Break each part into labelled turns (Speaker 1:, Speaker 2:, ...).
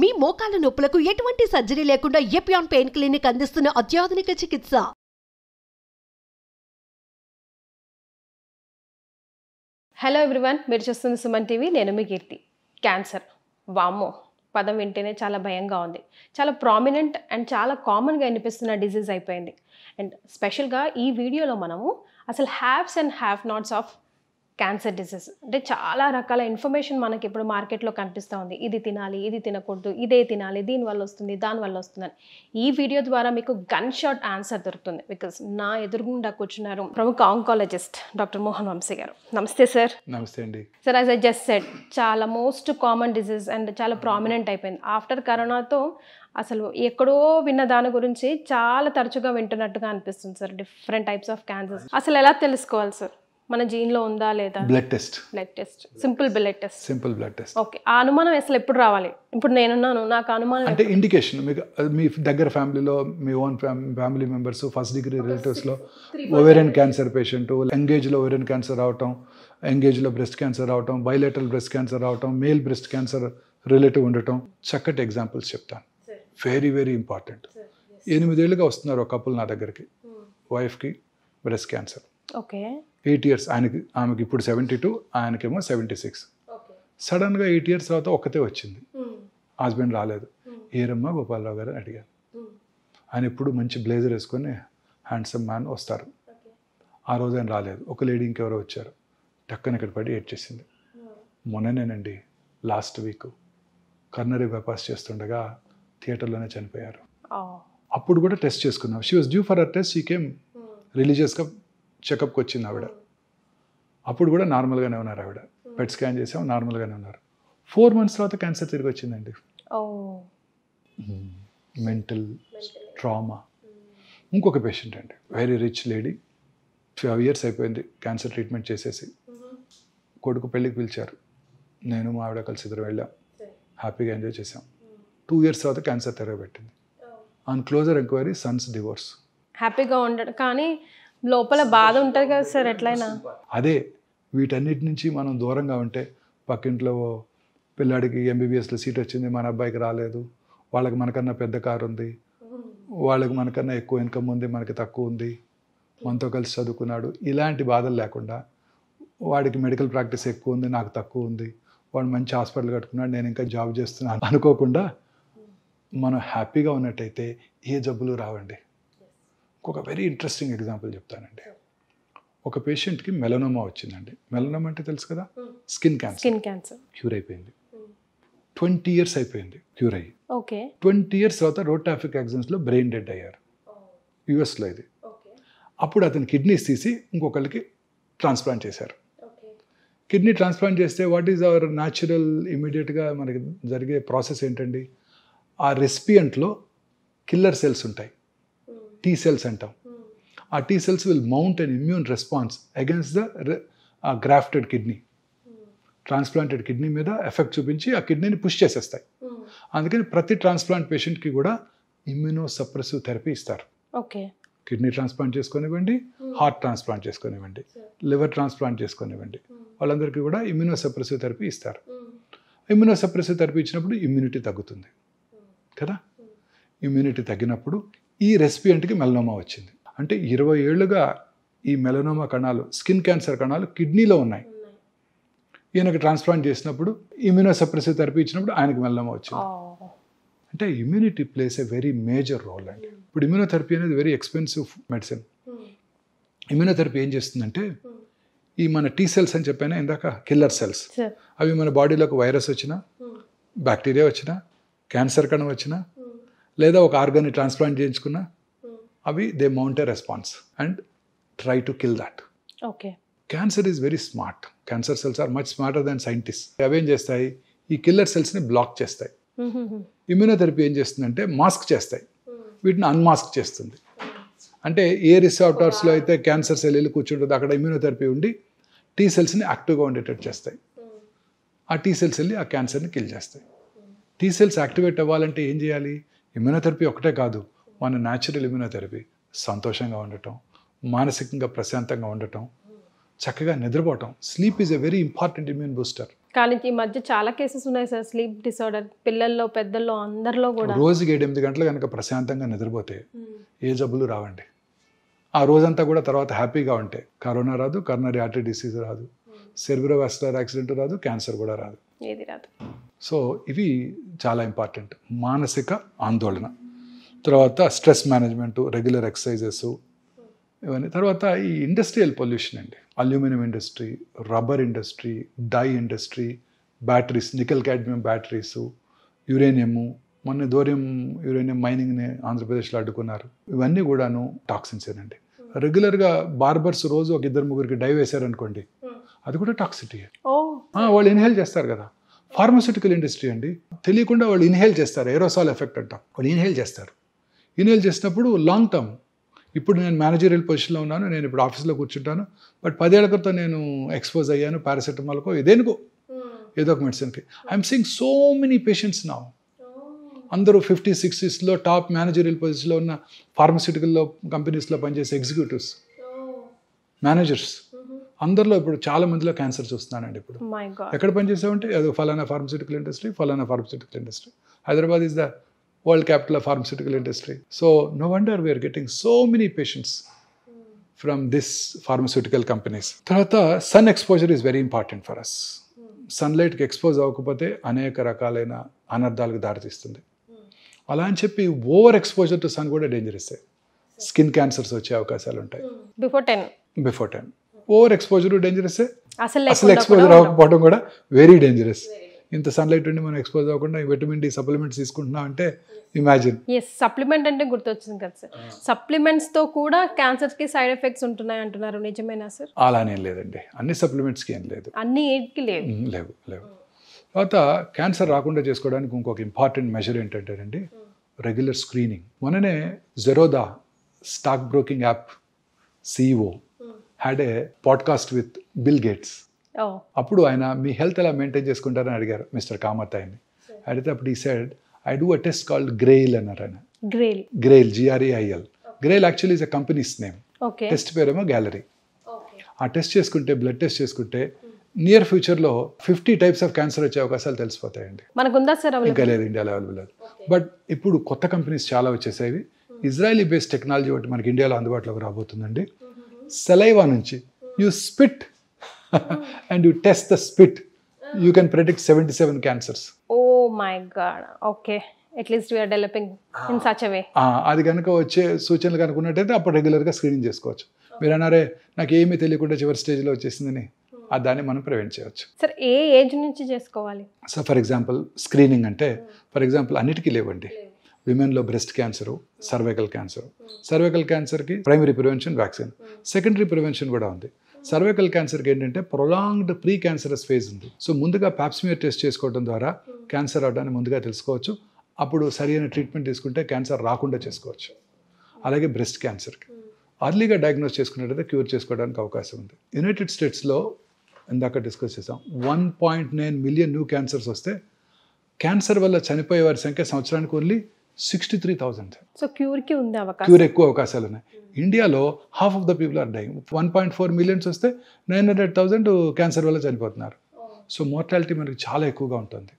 Speaker 1: మీ మోకాల నొప్పులకు ఎటువంటి సర్జరీ లేకుండా ఎపియాన్ పెయిన్ క్లినిక్ అందిస్తున్న అత్యాధునిక చికిత్స.
Speaker 2: హలో ఎవ్రీవన్, మీరు చూస్తుంది సుమన్ టీవీ. నేను మీ కీర్తి. క్యాన్సర్, వామ్మో పదం వింటేనే చాలా భయంగా ఉంది. చాలా ప్రామినెంట్ అండ్ చాలా కామన్గా వినిపిస్తున్న డిజీజ్ అయిపోయింది. అండ్ స్పెషల్గా ఈ వీడియోలో మనము అసలు haves and have nots of cancer disease, అంటే చాలా రకాల ఇన్ఫర్మేషన్ మనకి ఇప్పుడు మార్కెట్లో కనిపిస్తూ ఉంది. ఇది తినాలి, ఇది తినకూడదు, ఇదే తినాలి, దీనివల్ల వస్తుంది, దానివల్ల వస్తుందని. ఈ వీడియో ద్వారా మీకు గన్ షాట్ ఆన్సర్ దొరుకుతుంది. బికాస్ నా ఎదురుగుండా కూర్చున్నారు ప్రముఖ ఆంకాలజిస్ట్ డాక్టర్ మోహన్ వంశీ గారు. నమస్తే సార్.
Speaker 3: నమస్తే అండి.
Speaker 2: Sir, as I just said, చాలా మోస్ట్ కామన్ డిసీజ్ అండ్ చాలా ప్రామినెంట్ అయిపోయింది. ఆఫ్టర్ కరోనాతో అసలు ఎక్కడో విన్న దాని గురించి చాలా తరచుగా వింటున్నట్టుగా అనిపిస్తుంది sir. Different types of cancers అసలు ఎలా తెలుసుకోవాలి సార్? మన జీన్లో ఉందా లేదా?
Speaker 3: Blood test,
Speaker 2: simple blood test. Okay, ఆ అనుమానం అసలు ఎప్పుడు రావాలి? ఇప్పుడు నేనున్నాను, నాకు అనుమానం
Speaker 3: అంటే ఇండికేషన్ మీకు మీ దగ్గర ఫ్యామిలీలో మీ own family members, first degree రిలేటివ్స్లో ఓవేరియన్ క్యాన్సర్ పేషెంట్, ఎంగేజ్లో ఓవేరియన్ క్యాన్సర్ రావటం, ఎంగేజ్లో బ్రెస్ట్ క్యాన్సర్ రావటం, బైలేటరల్ బ్రెస్ట్ క్యాన్సర్ రావటం, మేల్ బ్రెస్ట్ క్యాన్సర్ రిలేటివ్ ఉండటం. చక్కటి ఎగ్జాంపుల్స్ చెప్తాను, వెరీ వెరీ ఇంపార్టెంట్. 8 ఏళ్ళుగా వస్తున్నారు ఒక కపుల్ నా దగ్గరికి. వైఫ్కి బ్రెస్ట్ క్యాన్సర్.
Speaker 2: Okay,
Speaker 3: 8 years. ఆమెకి ఇప్పుడు 72, ఆయనకేమో 76. సడన్గా 8 years తర్వాత ఒక్కతే వచ్చింది. హస్బెండ్ రాలేదు. ఏరమ్మా గోపాలరావు గారు అని అడిగాను. ఆయన ఎప్పుడు మంచి బ్లేజర్ వేసుకొని హ్యాండ్సమ్ మ్యాన్ వస్తారు. ఆ రోజు ఆయన రాలేదు. ఒక లేడీ ఇంకెవరో వచ్చారు. టక్కన ఇక్కడ పడి ఏడ్చేసింది. మొన్ననేనండి, లాస్ట్ వీక్ కర్నరీ బైపాస్ చేస్తుండగా థియేటర్లోనే చనిపోయారు. అప్పుడు కూడా టెస్ట్ చేసుకున్నాం. She was due for a test. She came రిలీజియస్గా చెకప్కి వచ్చింది ఆవిడ. అప్పుడు కూడా నార్మల్గానే ఉన్నారు ఆవిడ. పెట్ స్కాన్ చేసాం, నార్మల్గానే ఉన్నారు. 4 months తర్వాత క్యాన్సర్ తిరిగి వచ్చిందండి. Mental trauma. ఇంకొక పేషెంట్ అండి, వెరీ రిచ్ లేడీ, 12 years అయిపోయింది క్యాన్సర్ ట్రీట్మెంట్ చేసేసి. కొడుకు పెళ్ళికి పిలిచారు. నేను మా ఆవిడ కలిసి ఇద్దరు వెళ్ళాం. హ్యాపీగా ఎంజాయ్ చేసాం. 2 years తర్వాత క్యాన్సర్ తిరగబెట్టింది. On closer enquiry sons divorce.
Speaker 2: హ్యాపీగా ఉండడం కానీ లోపల బాధ ఉంటుంది కదా సార్, ఎట్లయినా.
Speaker 3: అదే, వీటన్నిటి నుంచి మనం దూరంగా ఉంటే, పక్కింట్లో పిల్లాడికి ఎంబీబీఎస్లో సీట్ వచ్చింది, మన అబ్బాయికి రాలేదు, వాళ్ళకి మనకన్నా పెద్ద కారు ఉంది, వాళ్ళకి మనకన్నా ఎక్కువ ఇన్కమ్ ఉంది, మనకి తక్కువ ఉంది, మనతో కలిసి చదువుకున్నాడు, ఇలాంటి బాధలు లేకుండా వాడికి మెడికల్ ప్రాక్టీస్ ఎక్కువ ఉంది, నాకు తక్కువ ఉంది, వాడు మంచి హాస్పిటల్ కట్టుకున్నాడు, నేను ఇంకా జాబ్ చేస్తున్నాను అనుకోకుండా మనం హ్యాపీగా ఉన్నట్టయితే ఏ జబ్బులు రావండి. ఒక వెరీ ఇంట్రెస్టింగ్ ఎగ్జాంపుల్ చెప్తానండి. ఒక పేషెంట్కి మెలనోమా వచ్చిందండి. మెలనోమా అంటే తెలుసు కదా, స్కిన్ క్యాన్సర్. క్యూర్ అయిపోయింది. 20 years అయిపోయింది క్యూర్ అయ్యి.
Speaker 2: ఓకే,
Speaker 3: 20 years తర్వాత రోడ్ ట్రాఫిక్ యాక్సిడెంట్స్లో బ్రెయిన్ డెడ్ అయ్యారు. యుఎస్లో ఇది. అప్పుడు అతని కిడ్నీస్ తీసి ఇంకొకరికి ట్రాన్స్ప్లాంట్ చేశారు. కిడ్నీ ట్రాన్స్ప్లాంట్ చేస్తే వాట్ ఈజ్ అవర్ న్యాచురల్ ఇమీడియట్గా మనకి జరిగే ప్రాసెస్ ఏంటండి? ఆ రెసిపియంట్లో కిల్లర్ సెల్స్ ఉంటాయి, T cells అంటాం. ఆ T cells will mount an immune response against the grafted kidney. Transplanted kidney మీద ఎఫెక్ట్ చూపించి ఆ కిడ్నీని పుష్ చేసేస్తాయి. అందుకని ప్రతి ట్రాన్స్ప్లాంట్ పేషెంట్కి కూడా ఇమ్యూనో సప్రెసివ్ థెరపీ ఇస్తారు.
Speaker 2: ఓకే,
Speaker 3: కిడ్నీ ట్రాన్స్ప్లాంట్ చేసుకొనివ్వండి, హార్ట్ ట్రాన్స్ప్లాంట్ చేసుకొనివ్వండి, లివర్ ట్రాన్స్ప్లాంట్ చేసుకొనివ్వండి, వాళ్ళందరికీ కూడా ఇమ్యూనో సప్రెసివ్ థెరపీ ఇస్తారు. ఇమ్యూనో సప్రెసివ్ థెరపీ ఇచ్చినప్పుడు ఇమ్యూనిటీ తగ్గుతుంది కదా. ఇమ్యూనిటీ తగ్గినప్పుడు ఈ రెసిపియంట్కి మెలనోమా వచ్చింది. అంటే 20 ఏళ్ళుగా ఈ మెలనోమా కణాలు, స్కిన్ క్యాన్సర్ కణాలు కిడ్నీలో ఉన్నాయి. ఈయనకి ట్రాన్స్ప్లాంట్ చేసినప్పుడు ఇమ్యూనో సప్రెసివ్ థెరపీ ఇచ్చినప్పుడు ఆయనకి మెలనోమా వచ్చింది. అంటే immunity plays a very major role అండి. ఇప్పుడు ఇమ్యూనోథెరపీ అనేది వెరీ ఎక్స్పెన్సివ్ మెడిసిన్. ఇమ్యూనోథెరపీ ఏం చేస్తుందంటే, ఈ మన T cells అని చెప్పాను ఇందాక, కిల్లర్ సెల్స్, అవి మన బాడీలోకి వైరస్ వచ్చినా, బ్యాక్టీరియా వచ్చినా, క్యాన్సర్ కణం వచ్చినా, లేదా ఒక ఆర్గాన్ని ట్రాన్స్ప్లాంట్ చేయించుకున్నా, అవి they mount a response and try to kill that.
Speaker 2: Okay,
Speaker 3: cancer is very smart. Cancer cells are much smarter than scientist. అవేం చేస్తాయి? ఈ కిల్లర్ సెల్స్ని బ్లాక్ చేస్తాయి. ఇమ్యూనోథెరపీ ఏం చేస్తుందంటే మాస్క్ చేస్తాయి, వీటిని అన్మాస్క్ చేస్తుంది. అంటే ఏ రిసెప్టార్స్లో అయితే క్యాన్సర్ సెల్ వెళ్ళి కూర్చుంటుంది అక్కడ ఇమ్యూనోథెరపీ ఉండి T cellsని యాక్టివ్గా ఉండేటట్టు చేస్తాయి. ఆ T cells వెళ్ళి ఆ క్యాన్సర్ని కిల్ చేస్తాయి. T cells యాక్టివేట్ అవ్వాలంటే ఏం చేయాలి? ఇమ్యూనోథెరపీ ఒకటే కాదు, మన న్యాచురల్ ఇమ్యూనోథెరపీ, సంతోషంగా ఉండటం, మానసికంగా ప్రశాంతంగా ఉండటం, చక్కగా నిద్రపోవటం. Sleep is a very important immune booster.
Speaker 2: కానీ ఈ మధ్య చాలా కేసెస్ ఉన్నాయి సార్, స్లీప్ డిసార్డర్ పిల్లల్లో పెద్దల్లో అందరిలో కూడా.
Speaker 3: రోజుకి 7-8 గంటలు కనుక ప్రశాంతంగా నిద్రపోతే ఏ జబ్బులు రావండి. ఆ రోజంతా కూడా తర్వాత హ్యాపీగా ఉంటే కరోనా రాదు, కరోనరీ ఆర్టరీ డిసీజ్ రాదు, సెర్బ్రోవాస్కులర్ యాక్సిడెంట్ రాదు, క్యాన్సర్ కూడా రాదు.
Speaker 2: ఏది రాదు.
Speaker 3: సో ఇవి చాలా ఇంపార్టెంట్. మానసిక ఆందోళన, తర్వాత స్ట్రెస్ మేనేజ్మెంటు, రెగ్యులర్ ఎక్సర్సైజెస్, ఇవన్నీ. తర్వాత ఈ ఇండస్ట్రియల్ పొల్యూషన్ అండి, aluminium industry, rubber industry, dye industry, batteries, nickel cadmium batteries, uranium, మొన్న యురేనియం మైనింగ్ని ఆంధ్రప్రదేశ్లో అడ్డుకున్నారు. ఇవన్నీ కూడాను టాక్సిన్స్ ఏనండి. రెగ్యులర్గా బార్బర్స్ రోజు ఒక 2-3 డై వేశారనుకోండి, అది కూడా టాక్సిటీ. వాళ్ళు ఇన్హేల్ చేస్తారు కదా. ఫార్మాస్యూటికల్ ఇండస్ట్రీ అండి, తెలియకుండా వాళ్ళు ఇన్హేల్ చేస్తారు, ఏరోసాల్ ఎఫెక్ట్ అంటాం. వాళ్ళు ఇన్హేల్ చేస్తారు. ఇన్హేల్ చేసినప్పుడు లాంగ్ టర్మ్, ఇప్పుడు నేను మేనేజరియల్ పొజిషన్లో ఉన్నాను, నేను ఇప్పుడు ఆఫీస్లో కూర్చుంటాను, బట్ 10 ఏళ్ల క్రితం నేను ఎక్స్పోజ్ అయ్యాను పారాసెటమాల్కో దేనికో ఏదో ఒక మెడిసిన్కి. I'm seeing so many patients now. అందరూ 50s, 60sలో టాప్ మేనేజరియల్ పొజిషన్లో ఉన్న ఫార్మస్యూటికల్లో కంపెనీస్లో పనిచేసే ఎగ్జిక్యూటివ్స్, మేనేజర్స్, అందరిలో ఇప్పుడు చాలా మందిలో క్యాన్సర్ చూస్తున్నానండి. ఇప్పుడు ఎక్కడ పనిచేసామంటే అది ఫలానా ఫార్మస్యూటికల్ ఇండస్ట్రీ, ఫలానా pharmaceutical industry. Hyderabad is the world capital of pharmaceutical industry. So no wonder we're getting so many patients from this pharmaceutical companies. తర్వాత sun exposure is very important for us. సన్లైట్కి expose అవ్వకపోతే అనేక రకాలైన అనర్థాలకు దారితీస్తుంది. అలా అని చెప్పి ఓవర్ ఎక్స్పోజర్ టు సన్ కూడా డేంజరస్. స్కిన్ క్యాన్సర్స్ వచ్చే అవకాశాలు ఉంటాయి. Before 10 over exposure dangerous. అసలు ఎక్స్పోజర్ అవ్వకపోవడం కూడా వెరీ డేంజరస్. ఇంత సన్లైట్ ఉండి మనం ఎక్స్పోజ్ అవ్వకుండా విటమిన్ డి సప్లిమెంట్స్ తీసుకుంటున్నాం అంటే ఇమాజిన్.
Speaker 2: సప్లిమెంట్ అంటే గుర్తొచ్చింది కదా సార్, సప్లిమెంట్స్ తో కూడా క్యాన్సర్ కి సైడ్ ఎఫెక్ట్స్ ఉంటున్నాయి అంటున్నారు, నిజమేనా సార్?
Speaker 3: అలానే లేదండి, అన్ని సప్లిమెంట్స్ కి ఏం లేదు,
Speaker 2: అన్ని ఏట్కి
Speaker 3: లేవు. తర్వాత క్యాన్సర్ రాకుండా చేసుకోవడానికి ఇంకొక ఇంపార్టెంట్ మెజర్ ఏంటంటేనండి రెగ్యులర్ స్క్రీనింగ్. మొన్ననే Zerodha stock broking app CEO had a podcast with bill gates. అప్పుడు ఆయన మీ హెల్త్ ఎలా మెయింటైన్ చేసుకుంటారని అడిగారు మిస్టర్ కామత్ ఆయన్ని. అడిగితే అప్పుడు ఈ said I do a test called గ్రెయిల్ అన్నారు ఆయన. గ్రెయిల్ GRAIL. గ్రెయిల్ actually is a companies name. Test పేరేమో గ్యాలరీ. ఆ టెస్ట్ చేసుకుంటే, బ్లడ్ టెస్ట్ చేసుకుంటే నియర్ ఫ్యూచర్లో 50 టైప్స్ ఆఫ్ క్యాన్సర్ వచ్చే అవకాశాలు తెలిసిపోతాయండి. ఇంకా లేదు, ఇండియాలో అవైలబుల్ లేదు. బట్ ఇప్పుడు కొత్త కంపెనీస్ చాలా వచ్చేసాయి. ఇజ్రాయలీ బేస్డ్ టెక్నాలజీ ఒకటి మనకి ఇండియాలో అందుబాటులోకి రాబోతుందండి. సలైవా నుంచి you spit and you test the spit, you can predict 77 cancers.
Speaker 2: Oh my god. Okay, at least we are developing in such a way.
Speaker 3: అది కనుక వచ్చే సూచనలు కనుక ఉన్నట్టయితే అప్పుడు రెగ్యులర్గా స్క్రీనింగ్ చేసుకోవచ్చు. మీరు అన్నారే నాకు ఏమీ తెలియకుండా చివరి స్టేజ్లో వచ్చేసిందని, దాన్ని మనం ప్రివెంట్ చేయవచ్చు.
Speaker 2: సార్ ఏ ఏజ్ నుంచి చేసుకోవాలి?
Speaker 3: సో ఫర్ ఎగ్జాంపుల్ స్క్రీనింగ్ అంటే ఫర్ ఎగ్జాంపుల్ అన్నిటికీ లేవండి. విమెన్లో breast cancer, cervical cancer. Cervical క్యాన్సర్కి primary prevention vaccine, secondary prevention కూడా ఉంది. సర్వైకల్ క్యాన్సర్కి ఏంటంటే ప్రొలాంగ్డ్ ప్రీ క్యాన్సరస్ ఫేజ్ ఉంది. సో ముందుగా పాప్స్మియర్ టెస్ట్ చేసుకోవడం ద్వారా క్యాన్సర్ అవడాన్ని ముందుగా తెలుసుకోవచ్చు. అప్పుడు సరైన ట్రీట్మెంట్ తీసుకుంటే క్యాన్సర్ రాకుండా చేసుకోవచ్చు. అలాగే బ్రెస్ట్ క్యాన్సర్కి అర్లీగా డయాగ్నోస్ చేసుకున్నట్టయితే క్యూర్ చేసుకోవడానికి అవకాశం ఉంది. యునైటెడ్ స్టేట్స్లో ఇందాక డిస్కస్ చేసాం 1.9 మిలియన్ న్యూ క్యాన్సర్స్ వస్తే క్యాన్సర్ వల్ల చనిపోయే వారి సంఖ్య సంవత్సరానికి ఓన్లీ 63,000.
Speaker 2: సో క్యూర్కి ఉంది అవకాశం,
Speaker 3: క్యూర్ ఎక్కువ అవకాశాలు ఉన్నాయి. ఇండియాలో half of the people are dying. 1.4 millions వస్తే 900,000 క్యాన్సర్ వల్ల చనిపోతున్నారు. సో మోర్టాలిటీ మనకి చాలా ఎక్కువగా ఉంటుంది.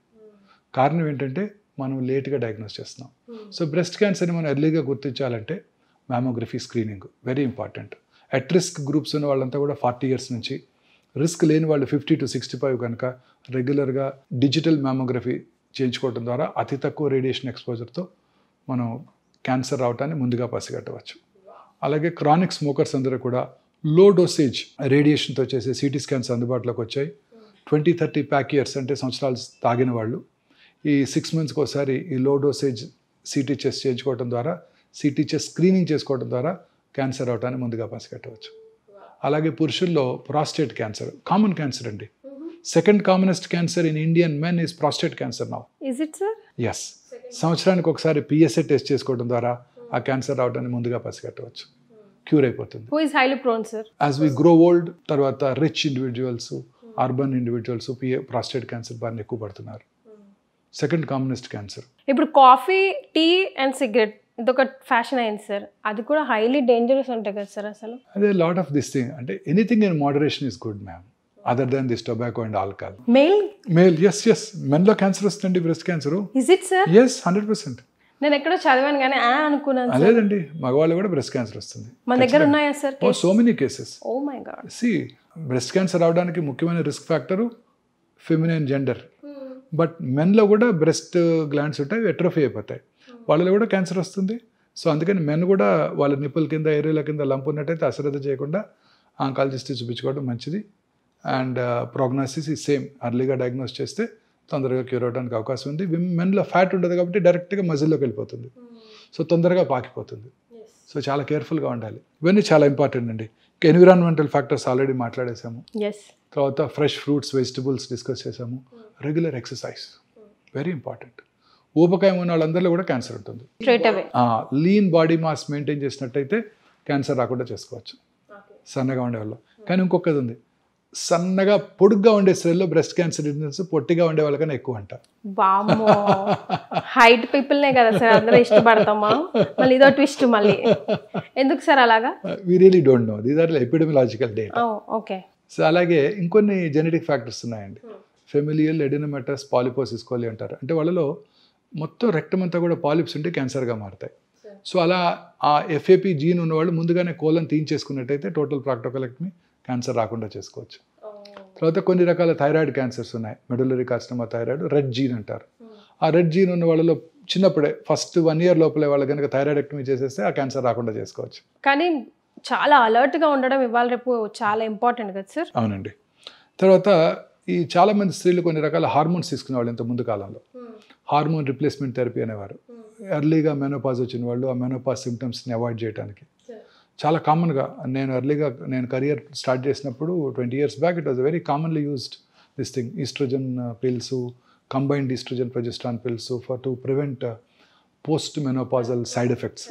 Speaker 3: కారణం ఏంటంటే మనం లేట్గా డయాగ్నోస్ చేస్తున్నాం. సో బ్రెస్ట్ క్యాన్సర్ని మనం ఎర్లీగా గుర్తించాలంటే mammography screening very important. At risk groups ఉన్న వాళ్ళంతా కూడా 40 ఇయర్స్ నుంచి, రిస్క్ లేని వాళ్ళు 50 to 65 కనుక రెగ్యులర్గా డిజిటల్ మ్యామోగ్రఫీ చేయించుకోవడం ద్వారా అతి తక్కువ రేడియేషన్ ఎక్స్పోజర్తో మనం క్యాన్సర్ రావటాన్ని ముందుగా పసిగట్టవచ్చు. అలాగే క్రానిక్ స్మోకర్స్ అందరూ కూడా లో డోసేజ్ రేడియేషన్తో చేసే CT స్కాన్స్ అందుబాటులోకి వచ్చాయి. 20-30 ప్యాక్ ఇయర్స్ అంటే సంవత్సరాలు తాగిన వాళ్ళు ఈ 6 monthsకి ఒకసారి ఈ లో డోసేజ్ CT చెస్ట్ చేయించుకోవడం ద్వారా, CT చెస్ట్ స్క్రీనింగ్ చేసుకోవడం ద్వారా క్యాన్సర్ అవటాన్ని ముందుగా పసిగట్టవచ్చు. అలాగే పురుషుల్లో ప్రాస్టేట్ క్యాన్సర్ కామన్ క్యాన్సర్ అండి. Second commonest cancer in Indian men is prostate cancer now.
Speaker 2: Is it sir?
Speaker 3: Yes. సంవత్సరానికి ఒకసారి PSA టెస్ట్ చేసుకోవడం ద్వారా ఆ క్యాన్సర్ రావడాన్ని ముందుగా పసిగట్టవచ్చు, క్యూర్ అయిపోతుంది.
Speaker 2: Who is highly prone sir?
Speaker 3: As we grow old, తర్వాత rich individuals, urban individuals prostate cancer బారిన ఎక్కువ పడుతున్నారు. Second commonest cancer.
Speaker 2: ఇప్పుడు కాఫీ, టీ అండ్ సిగరెట్ ఇదొక ఫ్యాషన్ అయింది సార్, అది కూడా హైలీ డేంజరస్ ఉంటాయి కదా సార్ అసలు?
Speaker 3: అదే లాట్ ఆఫ్ దిస్ థింగ్ అంటే anything in moderation is good ma'am. Other than this tobacco and alcohol.
Speaker 2: Male
Speaker 3: yes మెన్లో క్యాన్సర్ వస్తుంది, breast cancer.
Speaker 2: Is it sir?
Speaker 3: Yes 100%.
Speaker 2: నేను ఎక్కడో చదివాను కానీ అనుకున్నాను.
Speaker 3: అదేదండి, మగవాళ్ళు కూడా బ్రెస్ట్ క్యాన్సర్ వస్తుంది.
Speaker 2: మన దగ్గర ఉన్నాయా sir?
Speaker 3: So many cases.
Speaker 2: Oh my God.
Speaker 3: సి బ్రెస్ట్ క్యాన్సర్ రావడానికి ముఖ్యమైన risk factor feminine gender. But మెన్లో కూడా బ్రెస్ట్ గ్లాండ్స్ ఉంటాయి, ఎట్రోఫీ అయిపోతాయి, వాళ్ళలో కూడా క్యాన్సర్ వస్తుంది. సో అందుకని మెన్ కూడా వాళ్ళ నిప్పుల కింద ఏరియాల కింద లంప్ ఉన్నట్టయితే అశ్రద్ధ చేయకుండా ఆంకాలజిస్ట్ చూపించుకోవడం మంచిది. అండ్ ప్రోగ్నోసిస్ ఈ సేమ్, అర్లీగా డయాగ్నోస్ చేస్తే తొందరగా క్యూర్ అవడానికి అవకాశం ఉంది. మెన్లో ఫ్యాట్ ఉంటుంది కాబట్టి డైరెక్ట్గా మజిల్లోకి వెళ్ళిపోతుంది, సో తొందరగా పాకిపోతుంది. సో చాలా కేర్ఫుల్గా ఉండాలి. ఇవన్నీ చాలా ఇంపార్టెంట్ అండి. ఎన్విరాన్మెంటల్ ఫ్యాక్టర్స్ ఆల్రెడీ మాట్లాడేసాము. తర్వాత ఫ్రెష్ ఫ్రూట్స్, వెజిటబుల్స్ డిస్కస్ చేసాము. Regular exercise very important. ఊబకాయం ఉన్న వాళ్ళందరిలో కూడా క్యాన్సర్ ఉంటుంది. లీన్ బాడీ మాస్ మెయింటైన్ చేసినట్టయితే క్యాన్సర్ రాకుండా చేసుకోవచ్చు సన్నగా ఉండేవాళ్ళు. కానీ ఇంకొకటి ఉంది, సన్నగా పొడుగ్గా ఉండే స్త్రీల్లో బ్రెస్ట్ క్యాన్సర్ ఇన్సిడెన్స్ పొట్టిగా ఉండే వాళ్ళకన్నా ఎక్కువ అంట.
Speaker 2: హైట్ పీపుల్నే కదా సార్ అందరూ ఇష్టపడతామా? మళ్ళీ ఇదో ట్విస్ట్ మళ్ళీ ఎందుకు సార్ అలాగా?
Speaker 3: We really don't know, these are epidemiological data.
Speaker 2: Okay.
Speaker 3: So అలాగే ఇంకొన్ని జెనెటిక్ ఫ్యాక్టర్స్ ఉన్నాయండి. ఫెమిలియల్ ఎడినోమెటస్ పాలిపోసిస్ కోలి అంటారు. అంటే వాళ్ళలో మొత్తం రెక్టమ్ అంతా కూడా పాలిప్స్ ఉంటే క్యాన్సర్గా మారుతాయి. సో అలా ఆ ఎఫ్ఏపీ జీన్ ఉన్నవాళ్ళు ముందుగానే కోలను తీయించేసుకున్నట్టయితే టోటల్ ప్రాక్టోకలెక్టమీ, క్యాన్సర్ రాకుండా చేసుకోవచ్చు. తర్వాత కొన్ని రకాల థైరాయిడ్ క్యాన్సర్స్ ఉన్నాయి. Medullary carcinoma thyroid, RET gene అంటారు. ఆ రెడ్ జీన్ ఉన్న వాళ్ళలో చిన్నప్పుడే ఫస్ట్ 1 year లోపలే వాళ్ళు కనుక థైరాయిడెక్టమీ చేసేస్తే ఆ క్యాన్సర్ రాకుండా చేసుకోవచ్చు.
Speaker 2: కానీ చాలా అలర్ట్గా ఉండడం ఇవాళ రేపు చాలా ఇంపార్టెంట్ కదా సార్?
Speaker 3: అవునండి. తర్వాత ఈ చాలామంది స్త్రీలు కొన్ని రకాల హార్మోన్స్ తీసుకునేవాళ్ళు ఇంత ముందు కాలంలో. హార్మోన్ రిప్లేస్మెంట్ థెరపీ అనేవారు. ఎర్లీగా మెనోపాజ్ వచ్చిన వాళ్ళు ఆ మెనోపాజ్ సిమ్టమ్స్ని అవాయిడ్ చేయడానికి చాలా కామన్గా, నేను కెరియర్ స్టార్ట్ చేసినప్పుడు 20 years back it was very commonly used this thing, oestrogen pills, combined oestrogen progesterone pills to prevent post menopausal side effects.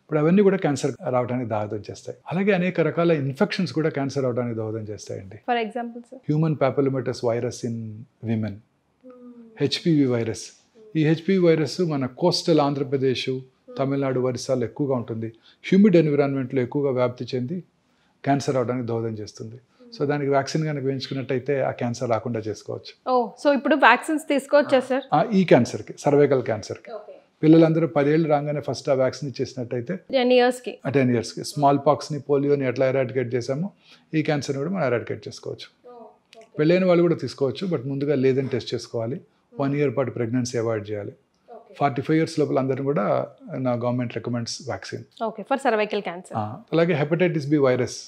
Speaker 3: ఇప్పుడు అవన్నీ కూడా క్యాన్సర్ రావడానికి దోహదం చేస్తాయి. అలాగే అనేక రకాల ఇన్ఫెక్షన్స్ కూడా క్యాన్సర్ రావడానికి దోహదం చేస్తాయండి.
Speaker 2: For example
Speaker 3: human పాపిలోమాటస్ virus in women, HPV virus. ఈ హెచ్పివి వైరస్ మన కోస్టల్ ఆంధ్రప్రదేశ్, తమిళనాడు, ఒరిస్సాలో ఎక్కువగా ఉంటుంది. హ్యూమిడ్ ఎన్విరాన్మెంట్లో ఎక్కువగా వ్యాప్తి చెంది క్యాన్సర్ రావడానికి దోహదం చేస్తుంది. సో దానికి వ్యాక్సిన్ కనుక వేయించుకున్నట్టయితే ఆ క్యాన్సర్ రాకుండా చేసుకోవచ్చు.
Speaker 2: సో ఇప్పుడు వ్యాక్సిన్స్ తీసుకోవచ్చా సార్?
Speaker 3: ఈ క్యాన్సర్కి, సర్వైకల్ క్యాన్సర్కి పిల్లలందరూ 10 ఏళ్ళు రాగానే ఫస్ట్ ఆ వ్యాక్సిన్ ఇచ్చేసినట్టయితే
Speaker 2: 10 yearsకి
Speaker 3: స్మాల్ పాక్స్ని, పోలియోని ఎట్లా ఎరాడికేట్ చేసామో ఈ క్యాన్సర్ని కూడా మనం ఎరాడికేట్ చేసుకోవచ్చు. పెళ్ళైన వాళ్ళు కూడా తీసుకోవచ్చు, బట్ ముందుగా లేదని టెస్ట్ చేసుకోవాలి. 1 year పాటు ప్రెగ్నెన్సీ అవాయిడ్ చేయాలి. 45 years లోపల అందరిని కూడా నా government recommends vaccine.
Speaker 2: For cervical cancer.
Speaker 3: అలాగే హెపటైటిస్ బి వైరస్,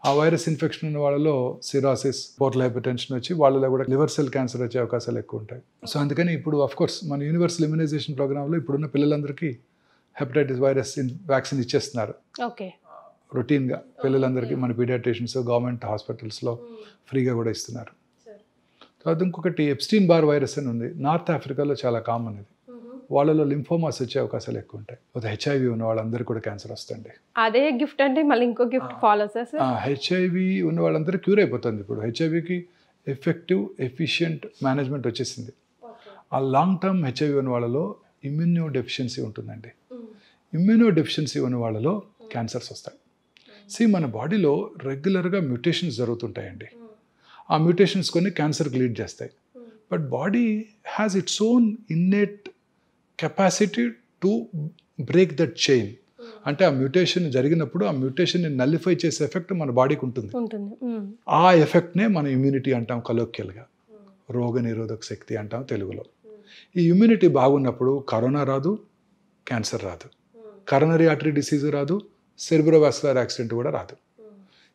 Speaker 3: ఆ వైరస్ ఇన్ఫెక్షన్ ఉన్న వాళ్ళలో సిరాసిస్, పోర్టల్ హైపర్టెన్షన్ వచ్చి వాళ్ళలో కూడా లివర్ సెల్ క్యాన్సర్ వచ్చే అవకాశాలు ఎక్కువ ఉంటాయి. సో అందుకని ఇప్పుడు అఫ్కోర్స్ మన యూనివర్సల్ ఇమ్యునైజేషన్ ప్రోగ్రాంలో ఇప్పుడున్న పిల్లలందరికీ హెపటైటిస్ వైరస్ వ్యాక్సిన్ ఇచ్చేస్తున్నారు రొటీన్గా. పిల్లలందరికీ మన పీడియాట్రిషియన్స్ గవర్నమెంట్ హాస్పిటల్స్లో ఫ్రీగా కూడా ఇస్తున్నారు. తర్వాత ఇంకొకటి ఎప్స్టీన్ బార్ వైరస్ అని ఉంది, నార్త్ ఆఫ్రికాలో చాలా కామన్. ఇది వాళ్ళలో లింఫోమాస్ వచ్చే అవకాశాలు ఎక్కువ ఉంటాయి. హెచ్ఐవి ఉన్న వాళ్ళందరికీ కూడా క్యాన్సర్ వస్తుంది.
Speaker 2: అదే గిఫ్ట్ అంటే మళ్ళీ ఇంకో గిఫ్ట్ ఫాలో సార్.
Speaker 3: హెచ్ఐవి ఉన్న వాళ్ళందరూ క్యూర్ అయిపోతుంది. ఇప్పుడు హెచ్ఐవికి ఎఫెక్టివ్ ఎఫిషియంట్ మేనేజ్మెంట్ వచ్చేసింది. ఆ లాంగ్ టర్మ్ హెచ్ఐవి ఉన్న వాళ్ళలో ఇమ్యూనో డెఫిషియన్సీ ఉంటుందండి. ఇమ్యూనో డెఫిషియన్సీ ఉన్న వాళ్ళలో క్యాన్సర్స్ వస్తాయి. మన బాడీలో రెగ్యులర్గా మ్యూటేషన్స్ జరుగుతుంటాయండి. ఆ మ్యూటేషన్స్ కొన్ని క్యాన్సర్కి లీడ్ చేస్తాయి. But body has its own innate capacity to break that chain. అంటే ఆ మ్యూటేషన్ జరిగినప్పుడు ఆ మ్యూటేషన్ని నల్లిఫై చేసే ఎఫెక్ట్ మన బాడీకి ఉంటుంది. ఆ ఎఫెక్ట్నే మనం ఇమ్యూనిటీ అంటాం కలోక్యల్గా, రోగ నిరోధక శక్తి అంటాం తెలుగులో. ఈ ఇమ్యూనిటీ బాగున్నప్పుడు కరోనా రాదు, క్యాన్సర్ రాదు, కరోనరీ ఆర్టరీ డిసీజ్ రాదు, సెరిబ్రోవాస్కులర్ యాక్సిడెంట్ కూడా రాదు.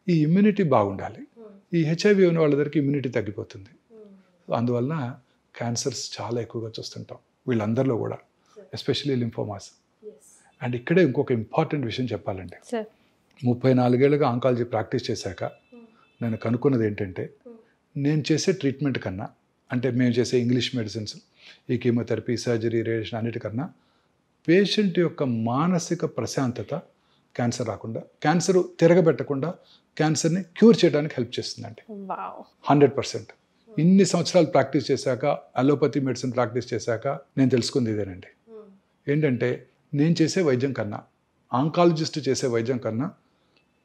Speaker 3: ఈ ఇమ్యూనిటీ బాగుండాలి. ఈ హెచ్ఐవి ఉన్న వాళ్ళ దగ్గరికి ఇమ్యూనిటీ తగ్గిపోతుంది. అందువలన క్యాన్సర్స్ చాలా ఎక్కువగా చూస్తుంటాం వీళ్ళందరిలో కూడా, ఎస్పెషలీ లింఫోమాస్. అండ్ ఇక్కడే ఇంకొక ఇంపార్టెంట్ విషయం చెప్పాలండి. 34 ఏళ్ళుగా ఆంకాలజీ ప్రాక్టీస్ చేశాక నేను కనుక్కున్నది ఏంటంటే, నేను చేసే ట్రీట్మెంట్ కన్నా, అంటే మేము చేసే ఇంగ్లీష్ మెడిసిన్స్, ఈ కీమోథెరపీ, సర్జరీ, రేడియేషన్ అన్నిటికన్నా పేషెంట్ యొక్క మానసిక ప్రశాంతత క్యాన్సర్ రాకుండా, క్యాన్సర్ తిరగబెట్టకుండా క్యాన్సర్ని క్యూర్ చేయడానికి హెల్ప్ చేస్తుందండి. 100%. ఇన్ని సంవత్సరాలు ప్రాక్టీస్ చేశాక, అలోపతి మెడిసిన్ ప్రాక్టీస్ చేశాక నేను తెలుసుకుంది ఇదేనండి. ఏంటంటే నేను చేసే వైద్యం కన్నా, ఆంకాలజిస్ట్ చేసే వైద్యం కన్నా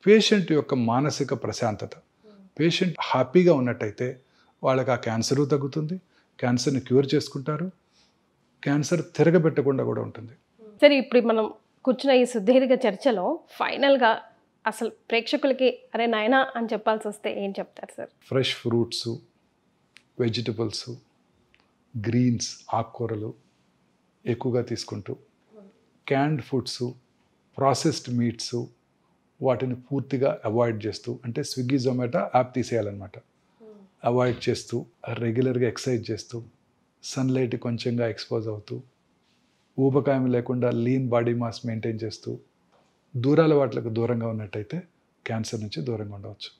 Speaker 3: పేషెంట్ యొక్క మానసిక ప్రశాంతత, పేషెంట్ హ్యాపీగా ఉన్నట్టయితే వాళ్ళకి ఆ క్యాన్సరు తగ్గుతుంది, క్యాన్సర్ని క్యూర్ చేసుకుంటారు, క్యాన్సర్ తిరగబెట్టకుండా కూడా ఉంటుంది.
Speaker 2: సరే, ఇప్పుడు మనం కూర్చున్న ఈ సుదీర్ఘ చర్చలో ఫైనల్గా అసలు ప్రేక్షకులకి అరే నాయనా అని చెప్పాల్సి వస్తే ఏం చెప్తారు sir?
Speaker 3: Fresh fruits, vegetables, greens, ఆకుకూరలు ఎక్కువగా తీసుకుంటూ, క్యాన్డ్ ఫుడ్స్, ప్రాసెస్డ్ మీట్స్ వాటిని పూర్తిగా అవాయిడ్ చేస్తూ, అంటే స్విగ్గీ జొమాటో యాప్ తీసేయాలన్నమాట, అవాయిడ్ చేస్తూ, రెగ్యులర్గా ఎక్సర్సైజ్ చేస్తూ, సన్లైట్ కొంచెంగా ఎక్స్పోజ్ అవుతూ, ఊబకాయం లేకుండా లీన్ బాడీ మాస్ మెయింటైన్ చేస్తూ, దూరాల వాటికి దూరంగా ఉన్నట్టయితే క్యాన్సర్ నుంచి దూరంగా ఉండవచ్చు.